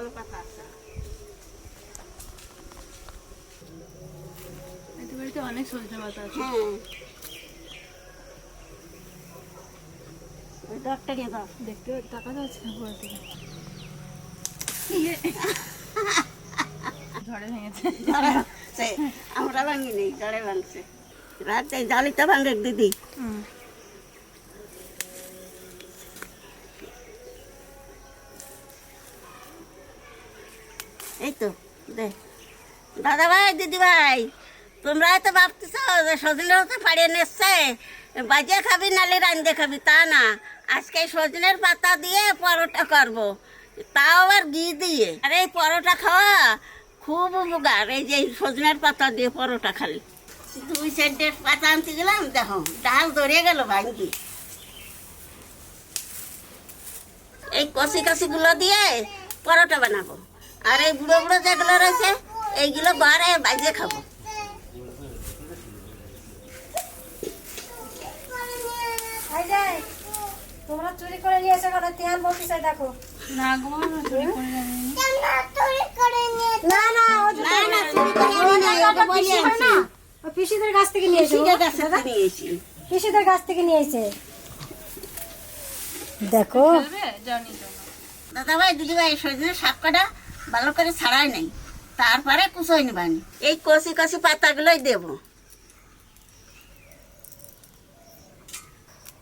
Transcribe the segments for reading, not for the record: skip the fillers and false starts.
ভালো পাতা আছে। এতে বাড়িতে অনেক সজনে পাতা আছে। হ্যাঁ, ওই ডগটা নিয়ে দাও। দেখতে টাকা যাচ্ছে না পুরো থেকে। ঝড়ে ভেঙেছে। ঝড়ে ভাঙছে, আমরা ভাঙিনি, ঝড়ে ভাঙছে। রাতে জালিটা ভাঙে দিদি। এই তো দে দাদা ভাই, দিদি ভাই, তোমরা তো ভাবতেছ যে সজনের তো পাড়িয়ে নিচ্ছে, বাজিয়ে খাবি নালে রান্ধে খাবি, তা না। আজকে এই সজনের পাতা দিয়ে পরোটা করব, তাও আবার ঘি দিয়ে। আর এই পরোটা খাওয়া খুব উপকার, এই যে সজনের পাতা দিয়ে পরোটা খালি। 2 সেন্টের পাতা আনতে গেলাম, দেখো ডাল ধরে গেল ভাঙ্গি। এই কষি কষিগুলো দিয়ে পরোটা বানাবো, আর এই বুড়ো বুড়ো যেগুলো রয়েছে এইগুলো ঘরে বাজিয়ে খাবো। তোমরা চুরি করে নিয়ে এসে কোনো তিয়ান বলতে চাই, দেখো। না গো, চুরি করে যায়নি। না না, ও যে না না, চুরি করে নিয়ে আয়, ওটা বলে পিসি হয় আনছি। না, ও পিসিদের কাছ থেকে নিয়ে এসে, পিসিদের কাছে থেকে নিয়ে এসি। পিসিদের কাছ থেকে নিয়ে এসে দেখো। খেলবে? যাও নিয়ে যাও। দাদা ভাই, দিদি ভাই, সজনের শাকটা ভালো করে ছাড়াই নাই, তারপরে কুচোই নিবানি। এই কষি কষি পাতাগুলোই দেবো।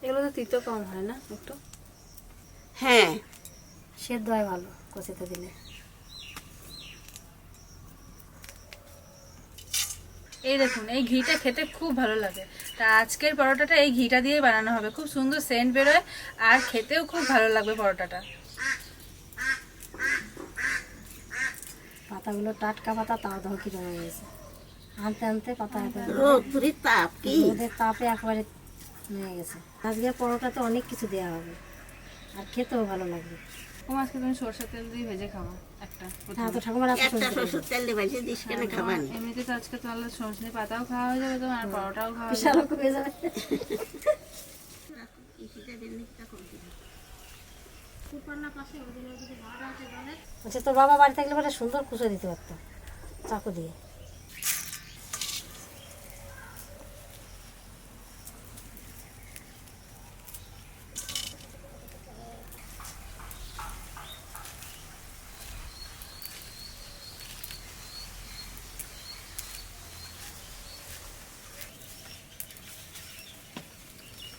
এগুলো তো তিতো কম হয় না একটু? হ্যাঁ, সেদ্ধ হয় ভালো কষিতে দিলে। এই দেখুন, এই ঘিটা খেতে খুব ভালো লাগে। তা আজকের পরোটাটা এই ঘিটা দিয়ে বানানো হবে, খুব সুন্দর সেন্ট বেরোয় আর খেতেও খুব ভালো লাগবে পরোটাটা। পাতাগুলো টাটকা পাতা, তাও দেখো কি জমে গেছে। আনতে আনতে পাতা রোদ্দুরির তাপ কি। ওদের তাপে একবারে নিয়ে গেছে। আজকে পরোটাতে অনেক কিছু দেওয়া হবে, আর খেতেও ভালো লাগবে। ও আজকে তুমি সরষের তেল দিয়ে ভেজে খাওয়া একটা হ্যাঁ, তো ঠাকুমার এত একটা শ্বশুর তেল দিয়ে ভাজি দিস কেন খাবানি। এমনিতে তো আজকে তাহলে সরষে পাতাও খাওয়া হয়ে যাবে তোমার, আর পরোটাও খাওয়া হয়ে বিশাল যাবে। হয়ে যাবে। বলছে তোর বাবা বাড়ি থাকলে পরে সুন্দর কুচো দিতে পারতো চাকু দিয়ে।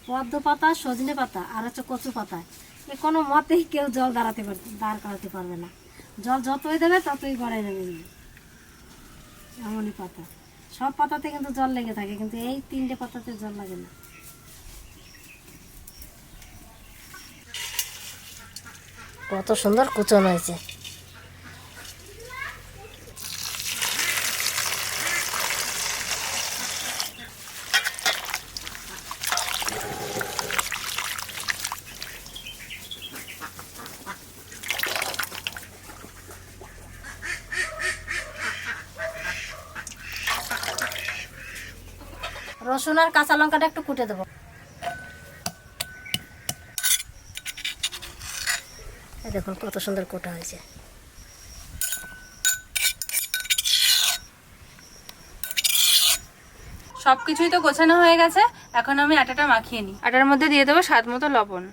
পদ্ম পাতা, সজনে পাতা আর হচ্ছে কচু পাতা, এ কোনো মতেই কেউ জল দাঁড় করাতে পারবে না। জল যতই দেবে ততই গড়াই যাবে। এমনই পাতা, সব পাতাতে কিন্তু জল লেগে থাকে, কিন্তু এই 3টে পাতাতে জল লাগে না। কত সুন্দর কুচন হয়েছে। রসুন আর কাঁচা লঙ্কাটা একটু কুটে দেবো। দেখুন কত সুন্দর কোটা হয়েছে। সবকিছুই তো গোছানো হয়ে গেছে, এখন আমি আটাটা মাখিয়ে নিই। আটার মধ্যে দিয়ে দেবো স্বাদ মতো লবণ,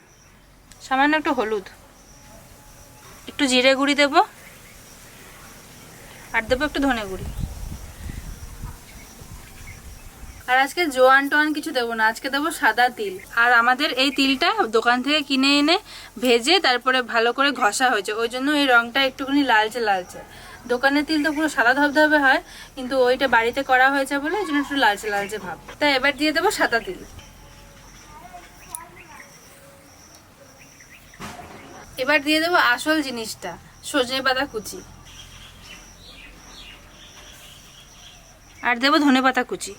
সামান্য একটু হলুদ, একটু জিরে গুঁড়ি দেবো, আর দেবো একটু ধনে গুঁড়ি। আর আজকে জোয়ান টোয়ান কিছু দেবো না, আজকে দেবো সাদা তিল। আর আমাদের এই তিলটা দোকান থেকে কিনে এনে ভেজে তারপরে ভালো করে ঘষা হয়েছে, ওই জন্য এই রঙটা একটুখানি লালচে লালচে। দোকানের তিল তো পুরো সাদা ধবধবে হয়, কিন্তু ওইটা বাড়িতে করা হয়েছে বলে এই জন্য একটু লালচে লালচে ভাব। তাই এবার দিয়ে দেবো সাদা তিল। এবার দিয়ে দেবো আসল জিনিসটা, সজনে পাতা কুচি, আর দেবো ধনে পাতা কুচি,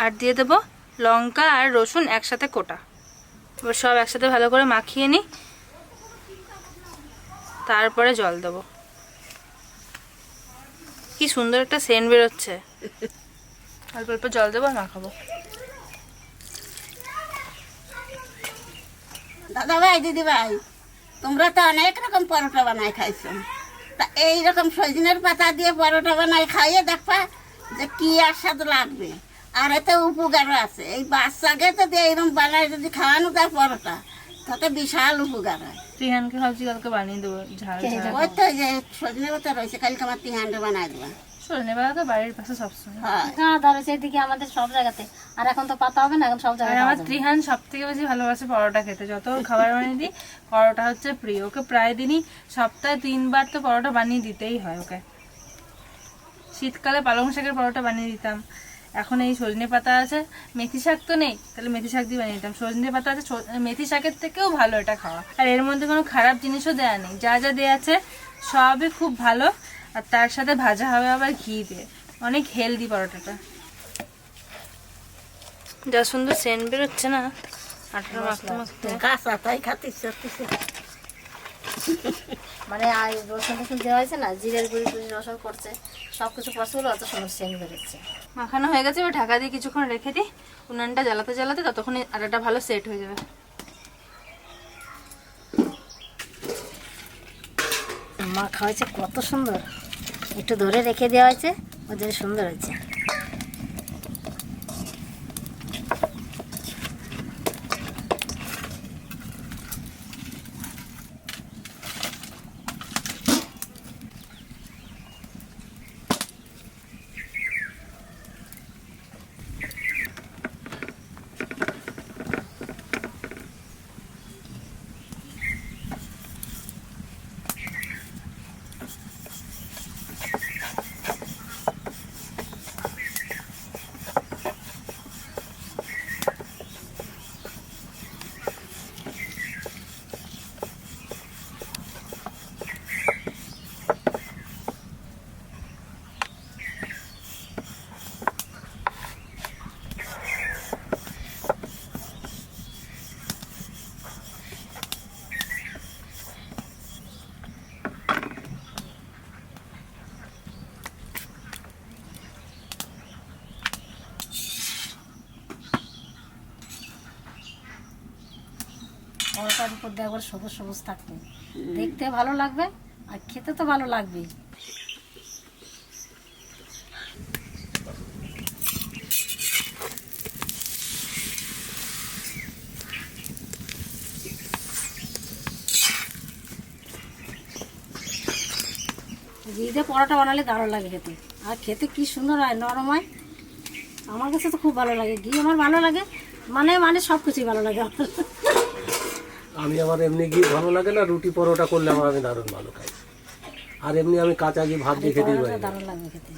আর দিয়ে দেবো লঙ্কা আর রসুন একসাথে কোটা। এবার সব একসাথে ভালো করে মাখিয়ে নিই, তারপরে জল দেবো। কি সুন্দর একটা সেন্ট বেরোচ্ছে। অল্প অল্প জল দেবো আর মাখাবো। দাদা ভাই, দিদি ভাই, তোমরা তো অনেক রকম পরোটা বানাই খাইছো, তা এইরকম সজনের পাতা দিয়ে পরোটা বানাই খাইয়ে দেখবা যে কি আর স্বাদ লাগবে। আর এতে উপকারও আছে, এই বাচ্চাকে যদি এইরকম বানায় যদি খাওয়ানো যায় পরোটা, তাতে বিশাল উপকার হয়। ত্রিহানকে ভাবছি কালকে বানিয়ে দেবো ঝাল ঝাল। ওই তো যে সজনে পাতা রয়েছে, কালকে আমার 3 হান্ডে বানাই দেবা। সজনে পাতা তো বাড়ির পাশে সবসময়। হ্যাঁ, হ্যাঁ ধরেছে এদিকে আমাদের সব জায়গাতে, আর এখন তো পাতা হবে না, এখন সব আর জায়গায় আমার ত্রিহান সব থেকে বেশি ভালোবাসে পরোটা খেতে। যত খাবার বানিয়ে দিই পরোটা হচ্ছে প্রিয়। ওকে প্রায় দিনই সপ্তাহে 3 বার তো পরোটা বানিয়ে দিতেই হয় ওকে। শীতকালে পালং শাকের পরোটা বানিয়ে দিতাম, এখন এই সজনে পাতা আছে, মেথি শাক তো নেই, তাহলে মেথি শাক দিয়ে বানিয়ে দিতাম। সজনে পাতা আছে, মেথি শাকের থেকেও ভালো এটা খাওয়া। আর এর মধ্যে কোনো খারাপ জিনিসও দেয়া নেই, যা যা দেয়া আছে সবই খুব ভালো। আর তার সাথে ভাজা হবে আবার ঘি দিয়ে, অনেক হেলদি পরোটাটা। যা সুন্দর সেন্ট বেরোচ্ছে না আটাটা মাখতে মাখতে। কাঁচা তাই খাতে ইচ্ছে করতেছে। মানে আর রসুন টসুন দেওয়া হয়েছে না, জিরের গুঁড়ি টুড়ি রসুন করছে, সব কিছু করছে বলে অত সুন্দর সেন্ট বেরোচ্ছে। মাখানো হয়ে গেছে, এবার ঢাকা দিয়ে কিছুক্ষণ রেখে দিই। উনানটা জ্বালাতে জ্বালাতে ততক্ষণে আটাটা ভালো সেট হয়ে যাবে। মাখা হয়েছে কত সুন্দর, একটু ধরে রেখে দেওয়া হয়েছে, ওই জন্য সুন্দর হয়েছে। পরোটার উপর দিয়ে একবার সবুজ সবুজ থাকবে, দেখতে ভালো লাগবে আর খেতে তো ভালো লাগবেই। ঘি দিয়ে পরোটা বানালে দারুণ লাগে খেতে, আর খেতে কি সুন্দর হয়, নরম হয়। আমার কাছে তো খুব ভালো লাগে, ঘি আমার ভালো লাগে, মানে মানে সব কিছুই ভালো লাগে আমার। আমি আমার এমনি ঘি ভালো লাগে না, রুটি পরোটা করলে আমার আমি দারুণ ভালো খাই। আর এমনি আমি কাঁচা ঘি ভাত দিয়ে খেতেই পারি না। দারুণ লাগবে খেতে।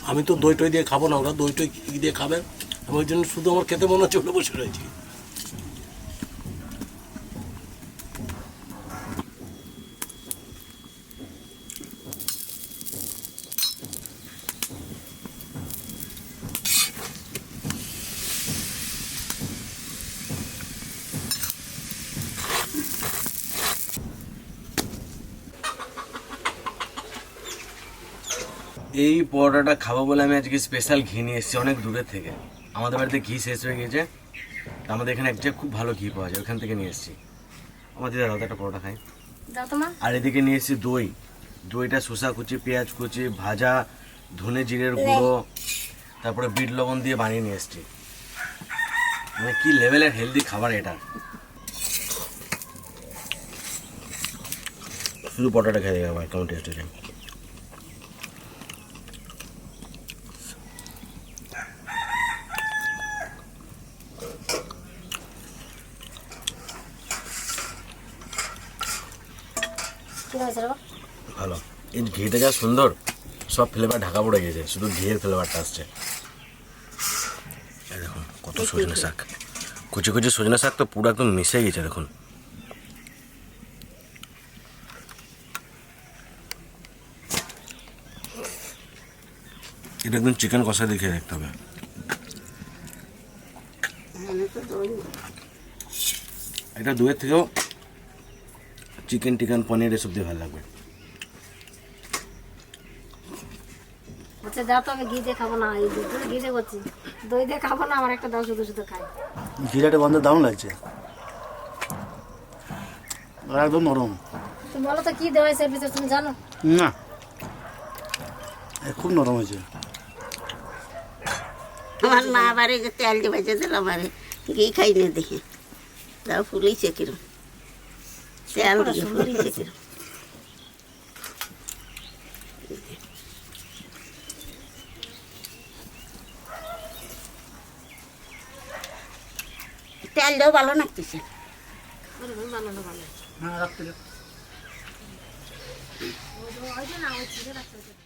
আমি তো দই টই দিয়ে খাবো না, ওরা দই টই কি দিয়ে খাবে, আমি ওই জন্য শুধু আমার খেতে মনে হচ্ছে ওটা বসে রয়েছি। এই পরোটাটা খাবো বলে আমি আজকে স্পেশাল ঘি নিয়ে এসেছি অনেক দূরের থেকে। আমাদের বাড়িতে ঘি শেষ হয়ে গেছে, আমাদের এখানে একটা খুব ভালো ঘি পাওয়া যায়, ওখান থেকে নিয়ে এসেছি। আমাদের দাদা একটা পরোটা খাই। দাও তোমার। আর এদিকে নিয়ে এসেছি দই, দইটা শসা কুচি, পেঁয়াজ কুচি, ভাজা ধনে জিরের গুঁড়ো, তারপরে বিট লবণ দিয়ে বানিয়ে নিয়ে এসেছি। মানে কি লেভেলের হেলদি খাবার এটা। শুধু পরোটাটা খেয়ে দেবে কেমন টেস্ট হয়েছে। হয়েছে রে বাবা? ভালো। এই ঘিটা যা সুন্দর, সব ফ্লেভার ঢাকা পড়ে গেছে, শুধু ঘিয়ের ফ্লেভারটা আসছে। এই দেখুন কত সজনে শাক, কুচি কুচি সজনে শাক তো পুরো একদম মিশে গেছে দেখুন। এটা একদম চিকেন কষা দিয়ে খেয়ে দেখতে হবে। এটা দুয়ের থেকেও চিকেন টিকেন পনির এসব দিয়ে ভালো লাগবে। আচ্ছা যা তো, আমি ঘি দিয়ে খাবো না, এই দুধ দিয়ে ঘি দিয়ে করছি, দই দিয়ে খাবো না, আমার একটা দাও, শুধু শুধু খাই। ঘিরাটা গন্ধ দারুণ লাগছে, আর একদম নরম। তুমি বলো তো কি দেওয়া হয়েছে এর ভিতরে, তুমি জানো? না, খুব নরম হয়েছে। আমার মা বাড়ি যে তেল দিয়ে ভেজে দিল আমারে, ঘি খাই না দেখে, তাও ফুলিছে কিরম, তেল দিয়ে ফুলিছে কিরম। তেল দিয়েও ভালো লাগতেছে। হ্যাঁ রাখতে ওই যে না, ওই ছিঁড়ে রাখতে হয়েছে।